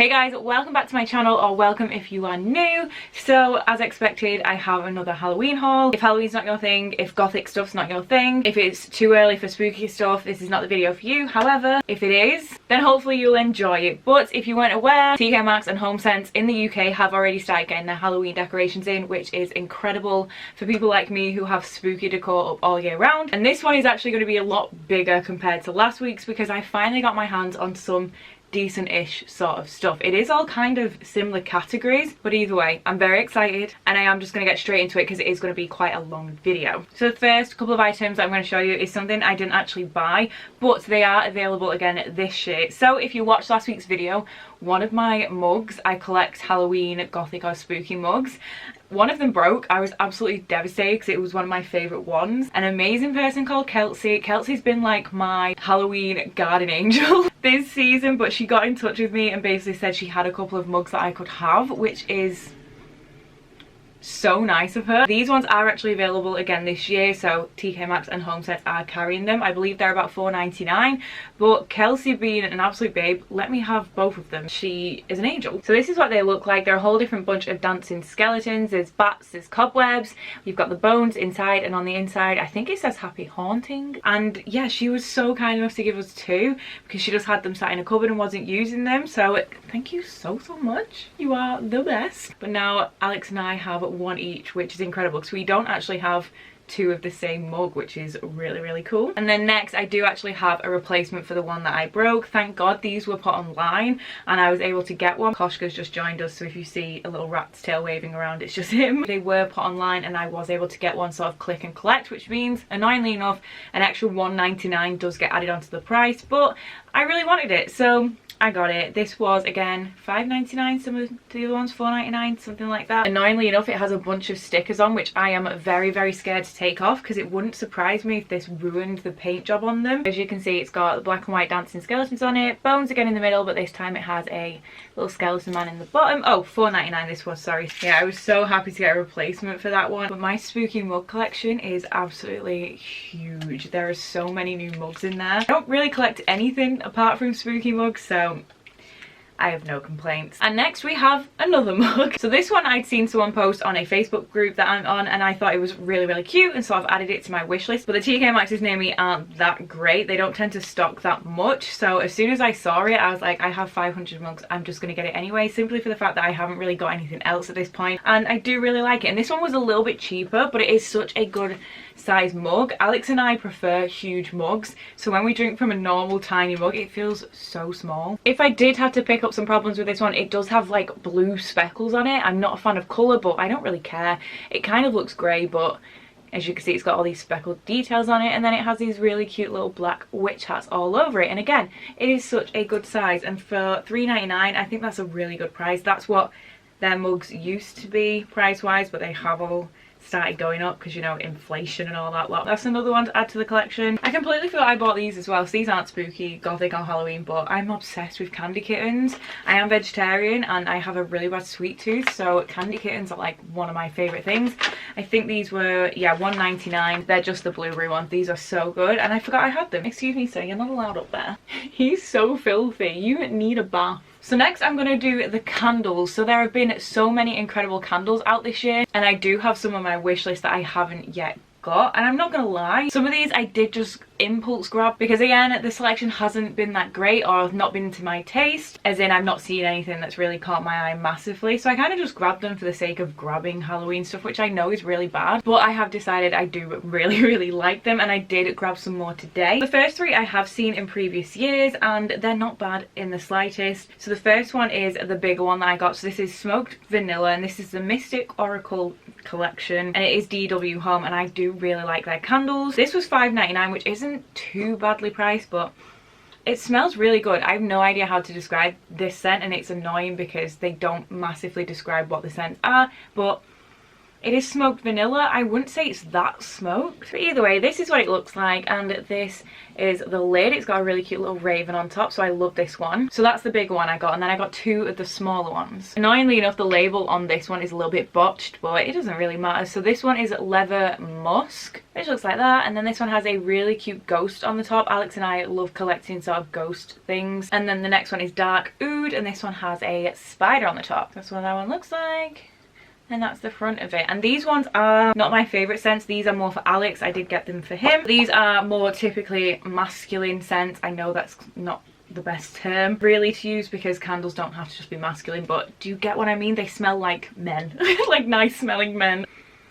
Hey guys, welcome back to my channel, or welcome if you are new. So as expected, I have another Halloween haul. If Halloween's not your thing, if gothic stuff's not your thing, if it's too early for spooky stuff, this is not the video for you. However, if it is, then hopefully you'll enjoy it. But if you weren't aware, TK Maxx and HomeSense in the UK have already started getting their Halloween decorations in, which is incredible for people like me who have spooky decor up all year round. And this one is actually going to be a lot bigger compared to last week's because I finally got my hands on some decent-ish sort of stuff. It is all kind of similar categories, but either way, I'm very excited and I am just going to get straight into it because it is going to be quite a long video. So the first couple of items that I'm going to show you is something I didn't actually buy, but they are available again this year. So if you watched last week's video, one of my mugs, I collect Halloween gothic or spooky mugs. One of them broke. I was absolutely devastated because it was one of my favourite ones. An amazing person called Kelsey. Kelsey's been like my Halloween guardian angel this season, but she got in touch with me and basically said she had a couple of mugs that I could have, which is so nice of her. These ones are actually available again this year, so TK Maxx and HomeSense are carrying them. I believe they're about $4.99, but Kelsey, being an absolute babe, let me have both of them. She is an angel. So this is what they look like. They're a whole different bunch of dancing skeletons. There's bats, there's cobwebs, you've got the bones inside, and on the inside I think it says happy haunting. And yeah, she was so kind enough to give us two because she just had them sat in a cupboard and wasn't using them, so thank you so much. You are the best. But now Alex and I have one each, which is incredible because we don't actually have two of the same mug, which is really cool. And then next, I do actually have a replacement for the one that I broke. Thank God these were put online and I was able to get one. Koshka's just joined us, so if you see a little rat's tail waving around, it's just him. They were put online and I was able to get one sort of click and collect, which means, annoyingly enough, an extra $1.99 does get added onto the price, but I really wanted it, so I got it. This was again $5.99, some of the other ones $4.99, something like that. Annoyingly enough, it has a bunch of stickers on, which I am very scared to take off because it wouldn't surprise me if this ruined the paint job on them. As you can see, it's got the black and white dancing skeletons on it, bones again in the middle, but this time it has a little skeleton man in the bottom. Oh, $4.99 this was, sorry. Yeah, I was so happy to get a replacement for that one. But my spooky mug collection is absolutely huge. There are so many new mugs in there. I don't really collect anything apart from spooky mugs, so I have no complaints. And next we have another mug. So this one I'd seen someone post on a Facebook group that I'm on and I thought it was really cute, and so I've added it to my wish list. But the TK Maxx's near me aren't that great. They don't tend to stock that much. So as soon as I saw it, I was like, I have 500 mugs. I'm just going to get it anyway, simply for the fact that I haven't really got anything else at this point. And I do really like it. And this one was a little bit cheaper, but it is such a good size mug. Alex and I prefer huge mugs, so when we drink from a normal tiny mug, it feels so small. If I did have to pick up some problems with this one, it does have like blue speckles on it. I'm not a fan of colour, but I don't really care. It kind of looks grey, but as you can see, it's got all these speckled details on it, and then it has these really cute little black witch hats all over it. And again, it is such a good size, and for $3.99 I think that's a really good price. That's what their mugs used to be price wise, but they have all started going up because, you know, inflation and all that lot. That's another one to add to the collection. I completely forgot I bought these as well. So these aren't spooky gothic on Halloween, but I'm obsessed with candy kittens. I am vegetarian and I have a really bad sweet tooth, so candy kittens are like one of my favorite things. I think these were, yeah, $1.99. They're just the blueberry ones. These are so good, and I forgot I had them. Excuse me sir, you're not allowed up there. He's so filthy. You need a bath. So next I'm going to do the candles. So there have been so many incredible candles out this year, and I do have some on my wish list that I haven't yet got. And I'm not gonna lie, some of these I did just impulse grab because again, the selection hasn't been that great, or not been to my taste, as in I've not seen anything that's really caught my eye massively, so I kind of just grabbed them for the sake of grabbing Halloween stuff, which I know is really bad, but I have decided I do really like them, and I did grab some more today. The first three I have seen in previous years and they're not bad in the slightest. So the first one is the bigger one that I got. So this is smoked vanilla, and this is the Mystic Oracle collection, and it is DW Home, and I do really like their candles. This was $5.99, which isn't too badly priced, but it smells really good. I have no idea how to describe this scent, and it's annoying because they don't massively describe what the scents are, but It is smoked vanilla. I wouldn't say it's that smoked. But either way, this is what it looks like, and this is the lid. It's got a really cute little raven on top, so I love this one. So that's the big one I got, and then I got 2 of the smaller ones. Annoyingly enough, the label on this one is a little bit botched, but it doesn't really matter. So this one is leather musk, which looks like that, and then this one has a really cute ghost on the top. Alex and I love collecting sort of ghost things. And then the next one is dark oud, and this one has a spider on the top. That's what that one looks like. And that's the front of it. And these ones are not my favourite scents. These are more for Alex. I did get them for him. These are more typically masculine scents. I know that's not the best term really to use because candles don't have to just be masculine, but do you get what I mean? They smell like men. Like nice smelling men.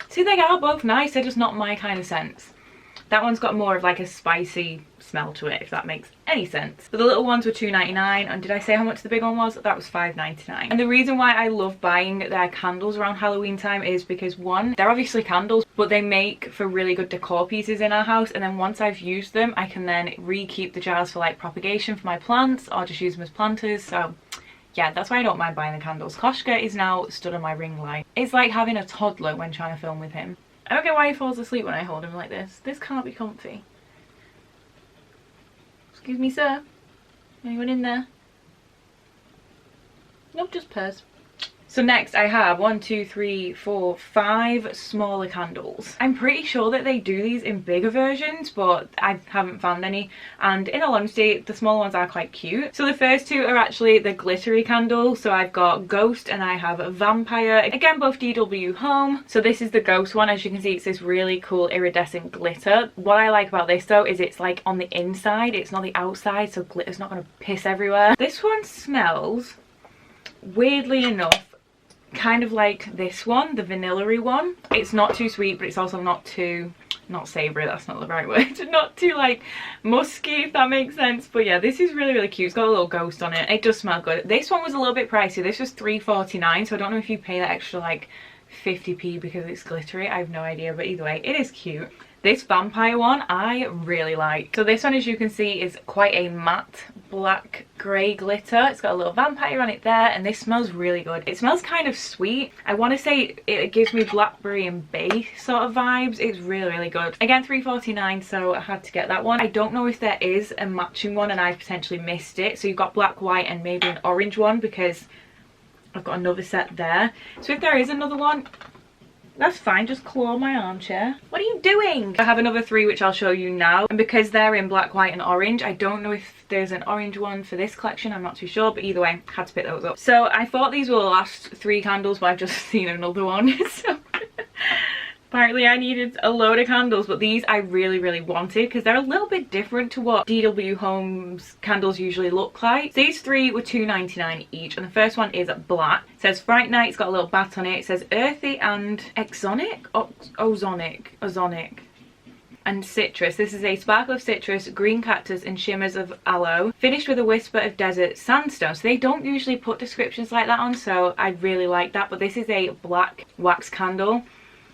See, they are both nice. They're just not my kind of scents. That one's got more of like a spicy smell to it, if that makes any sense. But the little ones were $2.99, and did I say how much the big one was? That was $5.99. And the reason why I love buying their candles around Halloween time is because, one, they're obviously candles, but they make for really good decor pieces in our house, and then once I've used them, I can then re-keep the jars for like propagation for my plants, or just use them as planters. So yeah, that's why I don't mind buying the candles. Koshka is now stood on my ring light. It's like having a toddler when trying to film with him. I don't get why he falls asleep when I hold him like this. This can't be comfy. Excuse me, sir. Anyone in there? Nope, just purrs. So next I have 1, 2, 3, 4, 5 smaller candles. I'm pretty sure that they do these in bigger versions, but I haven't found any. And in all honesty, the small ones are quite cute. So the first 2 are actually the glittery candles. So I've got Ghost and I have Vampire. Again, both DW Home. So this is the Ghost one. As you can see, it's this really cool iridescent glitter. What I like about this though is it's like on the inside, it's not the outside, so glitter's not going to piss everywhere. This one smells, weirdly enough, kind of like this one, the vanilla-y one. It's not too sweet, but it's also not too, not savoury, that's not the right word, not too like musky, if that makes sense. But yeah, this is really cute. It's got a little ghost on it. It does smell good. This one was a little bit pricey. This was $3.49, so I don't know if you pay that extra like 50p because it's glittery. I have no idea, but either way, it is cute. This Vampire one I really like. So this one, as you can see, is quite a matte black grey glitter. It's got a little vampire on it there, and this smells really good. It smells kind of sweet. I want to say it gives me blackberry and bay sort of vibes. It's really good. Again, $3.49, so I had to get that one. I don't know if there is a matching one and I've potentially missed it. So you've got black, white, and maybe an orange one, because I've got another set there. So if there is another one, that's fine, just claw my armchair. What are you doing? I have another 3 which I'll show you now, and because they're in black, white and orange, I don't know if there's an orange one for this collection, I'm not too sure, but either way, had to pick those up. So I thought these were the last 3 candles, but I've just seen another one. So apparently I needed a load of candles, but these I really wanted because they're a little bit different to what DW Home's candles usually look like. These 3 were $2.99 each, and the first one is black. It says Fright Night, it's got a little bat on it. It says earthy and exonic? Ozonic. And citrus. This is a sparkle of citrus, green cactus and shimmers of aloe, finished with a whisper of desert sandstone. So they don't usually put descriptions like that on, so I really like that. But this is a black wax candle.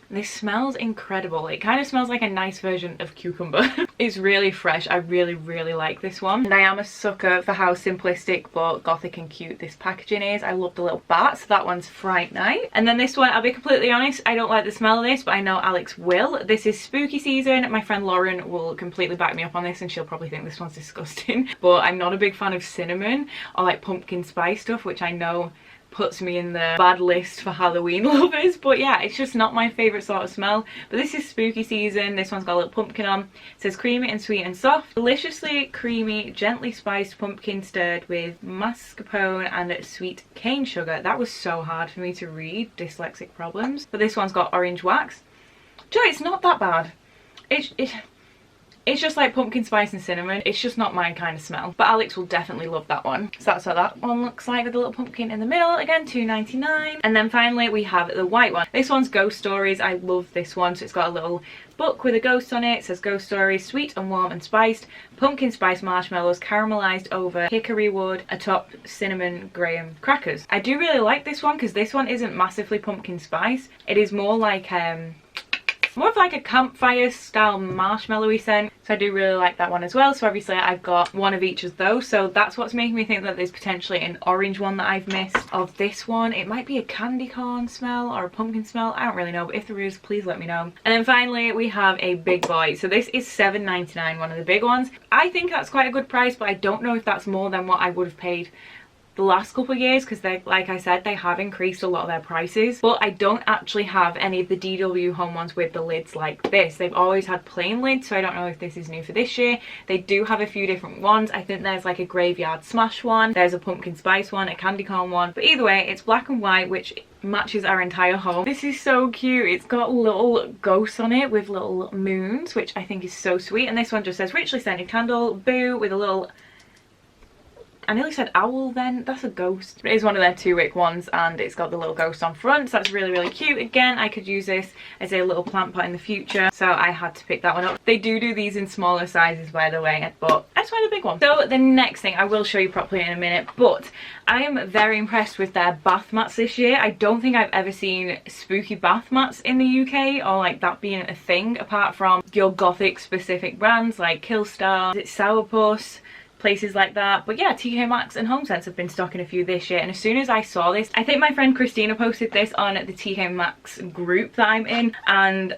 This smells incredible. It kind of smells like a nice version of cucumber. It's really fresh. I really like this one. And I am a sucker for how simplistic but gothic and cute this packaging is. I love the little bat. So that one's Fright Night. And then this one, I'll be completely honest, I don't like the smell of this, but I know Alex will. This is spooky season. My friend Lauren will completely back me up on this, and she'll probably think this one's disgusting. But I'm not a big fan of cinnamon or like pumpkin spice stuff, which I know puts me in the bad list for Halloween lovers. But yeah, it's just not my favourite sort of smell. But this is spooky season. This one's got a little pumpkin on. It says creamy and sweet and soft. Deliciously creamy, gently spiced pumpkin stirred with mascarpone and sweet cane sugar. That was so hard for me to read. Dyslexic problems. But this one's got orange wax. Joy, it's not that bad. It's just like pumpkin spice and cinnamon. It's just not my kind of smell. But Alex will definitely love that one. So that's what that one looks like with the little pumpkin in the middle. Again, $2.99. And then finally we have the white one. This one's Ghost Stories. I love this one. So it's got a little book with a ghost on it. It says Ghost Stories, sweet and warm and spiced. Pumpkin spice marshmallows caramelized over hickory wood atop cinnamon graham crackers. I do really like this one because this one isn't massively pumpkin spice. It is more like more of like a campfire style marshmallowy scent, so I do really like that one as well. So obviously I've got one of each of those, so that's what's making me think that there's potentially an orange one that I've missed. Of this one, it might be a candy corn smell or a pumpkin smell, I don't really know, but if there is, please let me know. And then finally we have a big boy. So this is $7.99, one of the big ones. I think that's quite a good price, but I don't know if that's more than what I would have paid the last couple of years, because they, like I said, they have increased a lot of their prices. But I don't actually have any of the DW home ones with the lids like this. They've always had plain lids, so I don't know if this is new for this year. They do have a few different ones. I think there's like a graveyard smash one, there's a pumpkin spice one, a candy corn one, but either way it's black and white, which matches our entire home. This is so cute. It's got little ghosts on it with little moons, which I think is so sweet. And this one just says richly scented candle, boo, with a little, I nearly said owl then, that's a ghost. It is one of their 2-wick ones and it's got the little ghost on front, so that's really, really cute. Again, I could use this as a little plant pot in the future, so I had to pick that one up. They do these in smaller sizes, by the way, but I just wanted a big one. So the next thing I will show you properly in a minute, but I am very impressed with their bath mats this year. I don't think I've ever seen spooky bath mats in the UK, or like that being a thing, apart from your gothic specific brands like Killstar, it's Sourpuss, places like that. But yeah, TK Maxx and HomeSense have been stocking a few this year, and as soon as I saw this, I think my friend Christina posted this on the TK Maxx group that I'm in, and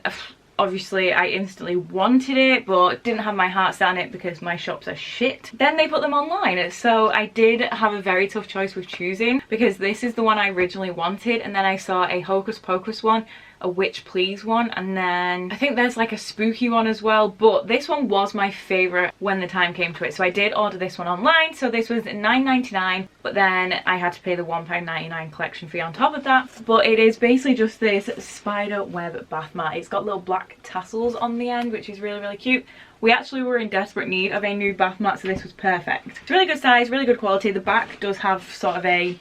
obviously I instantly wanted it but didn't have my heart set on it because my shops are shit. Then they put them online, so I did have a very tough choice with choosing, because this is the one I originally wanted, and then I saw a Hocus Pocus one, a Witch Please one, and then I think there's like a spooky one as well, but this one was my favorite when the time came to it, so I did order this one online. So this was $9.99, but then I had to pay the £1.99 collection fee on top of that. But it is basically just this spider web bath mat. It's got little black tassels on the end, which is really, really cute. We actually were in desperate need of a new bath mat, so this was perfect. It's really good size, really good quality. The back does have sort of a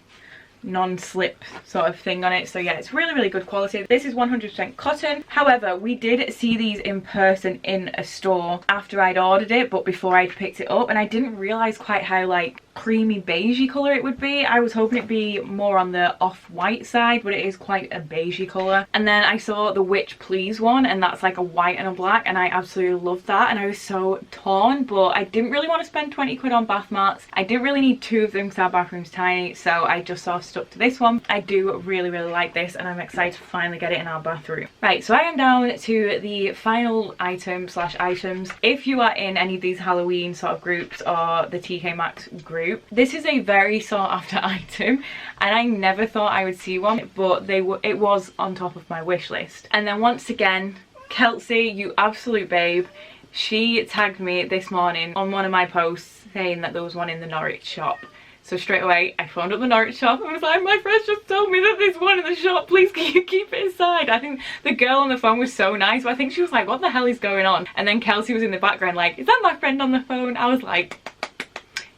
non-slip sort of thing on it, so yeah, it's really, really good quality. This is 100% cotton. However, we did see these in person in a store after I'd ordered it, but before I'd picked it up, and I didn't realize quite how like creamy beigey colour it would be. I was hoping it'd be more on the off-white side, but it is quite a beigey colour. And then I saw the Witch Please one, and that's like a white and a black, and I absolutely loved that, and I was so torn, but I didn't really want to spend 20 quid on bath mats. I didn't really need 2 of them because our bathroom's tiny, so I just sort of stuck to this one. I do really, really like this, and I'm excited to finally get it in our bathroom. Right, so I am down to the final item slash items. If you are in any of these Halloween sort of groups or the TK Maxx group, this is a very sought after item, and I never thought I would see one, but it was on top of my wish list. And then once again, Kelsey, you absolute babe, she tagged me this morning on one of my posts saying that there was one in the Norwich shop. So straight away I phoned up the Norwich shop and was like, my friends just told me that there's one in the shop, please can you keep it aside? I think the girl on the phone was so nice, but I think she was like, what the hell is going on? And then Kelsey was in the background like, is that my friend on the phone? I was like,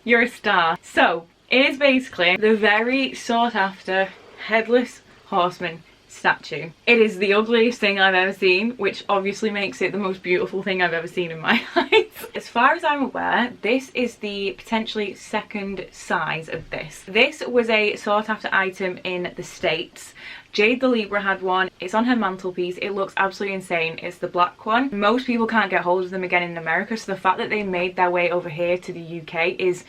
you're a star. So it is basically the very sought after Headless Horseman statue. It is the ugliest thing I've ever seen, which obviously makes it the most beautiful thing I've ever seen in my life. As far as I'm aware, this is the potentially second size of this. This was a sought after item in the States. Jade the Libra had one. It's on her mantelpiece. It looks absolutely insane. It's the black one. Most people can't get hold of them again in America, so the fact that they made their way over here to the UK is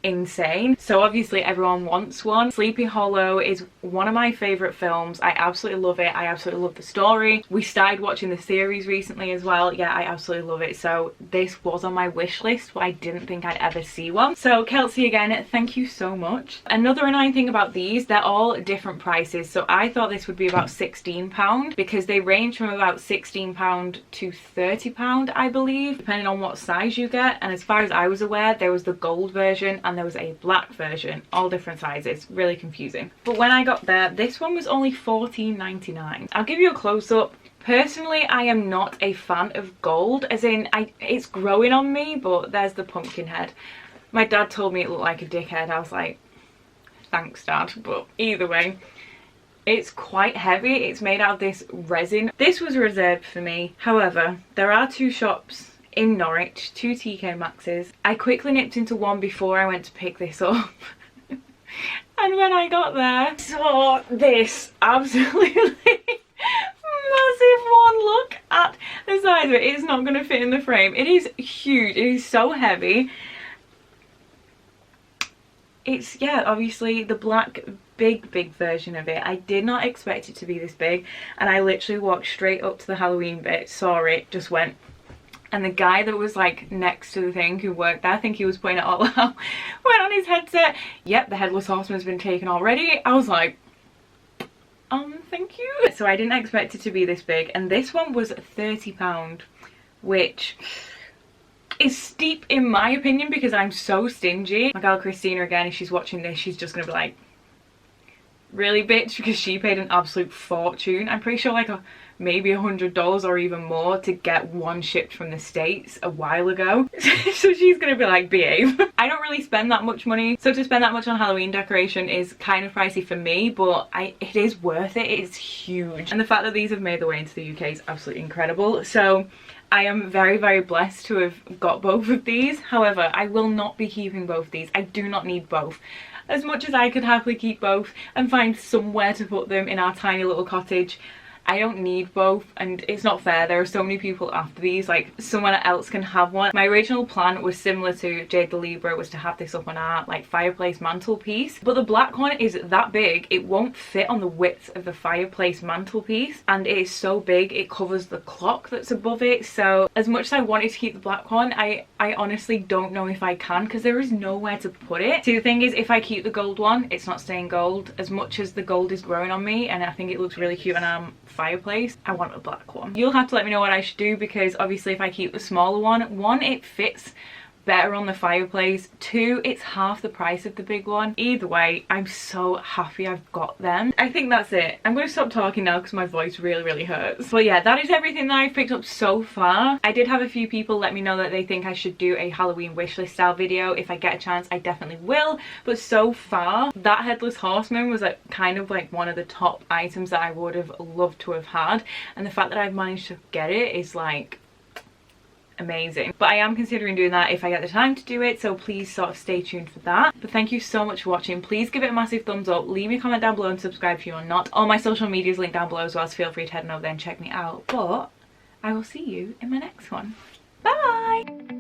insane. So obviously everyone wants one. Sleepy Hollow is one of my favorite films. I absolutely love it. I absolutely love the story. We started watching the series recently as well. Yeah, I absolutely love it. So this was on my wish list, but I didn't think I'd ever see one. So Kelsey, again, thank you so much. Another annoying thing about these, they're all different prices. So I thought this would be about £16 because they range from about £16 to £30, I believe, depending on what size you get. And as far as I was aware, there was the gold version and there was a black version, all different sizes. Really confusing. But when I got there, this one was only $14.99. I'll give you a close-up. Personally, I am not a fan of gold, as in it's growing on me, but there's the pumpkin head. My dad told me it looked like a dickhead. I was like, thanks Dad, but either way, it's quite heavy. It's made out of this resin. This was reserved for me. However, there are 2 shops in Norwich, 2 TK Maxx's. I quickly nipped into one before I went to pick this up. And when I got there, I saw this absolutely massive one. Look, at the size of it. It is not going to fit in the frame. It is huge. It is so heavy. It's, yeah, obviously the black big version of it. I did not expect it to be this big, and I literally walked straight up to the Halloween bit, saw it, just went. And the guy that was like next to the thing who worked there, I think he was putting it all out, went on his headset, yep, the Headless Horseman has been taken already. I was like, thank you. So I didn't expect it to be this big, and this one was £30, which is steep in my opinion because I'm so stingy. My girl Christina, again, if she's watching this, she's just gonna be like, really bitch, because she paid an absolute fortune. I'm pretty sure like maybe $100 or even more to get one shipped from the States a while ago. So she's gonna be like, behave. I don't really spend that much money, so to spend that much on Halloween decoration is kind of pricey for me, but it is worth it. It's huge, and the fact that these have made their way into the UK is absolutely incredible. So I am very blessed to have got both of these. However, I will not be keeping both these. I do not need both. As much as I could happily keep both and find somewhere to put them in our tiny little cottage, I don't need both, and it's not fair. There are so many people after these, like someone else can have one. My original plan was similar to Jade the Libra, was to have this up on our like fireplace mantelpiece, but the black one is that big it won't fit on the width of the fireplace mantelpiece, and it is so big it covers the clock that's above it. So as much as I wanted to keep the black one, I honestly don't know if I can, because there is nowhere to put it. See, the thing is, if I keep the gold one, it's not staying gold. As much as the gold is growing on me and I think it looks really cute on our fireplace, I want a black one. You'll have to let me know what I should do, because obviously if I keep the smaller one, it fits better on the fireplace, 2, it's half the price of the big one. Either way, I'm so happy I've got them. I think that's it. I'm going to stop talking now because my voice really hurts. But yeah, that is everything that I've picked up so far. I did have a few people let me know that they think I should do a Halloween wishlist style video. If I get a chance, I definitely will. But so far, that Headless Horseman was kind of like one of the top items that I would have loved to have had, and the fact that I've managed to get it is like amazing. But I am considering doing that if I get the time to do it, so please sort of stay tuned for that. But thank you so much for watching. Please give it a massive thumbs up, leave me a comment down below and subscribe if you are not. All my social media is linked down below as well, so feel free to head on over there and check me out. But I will see you in my next one. Bye!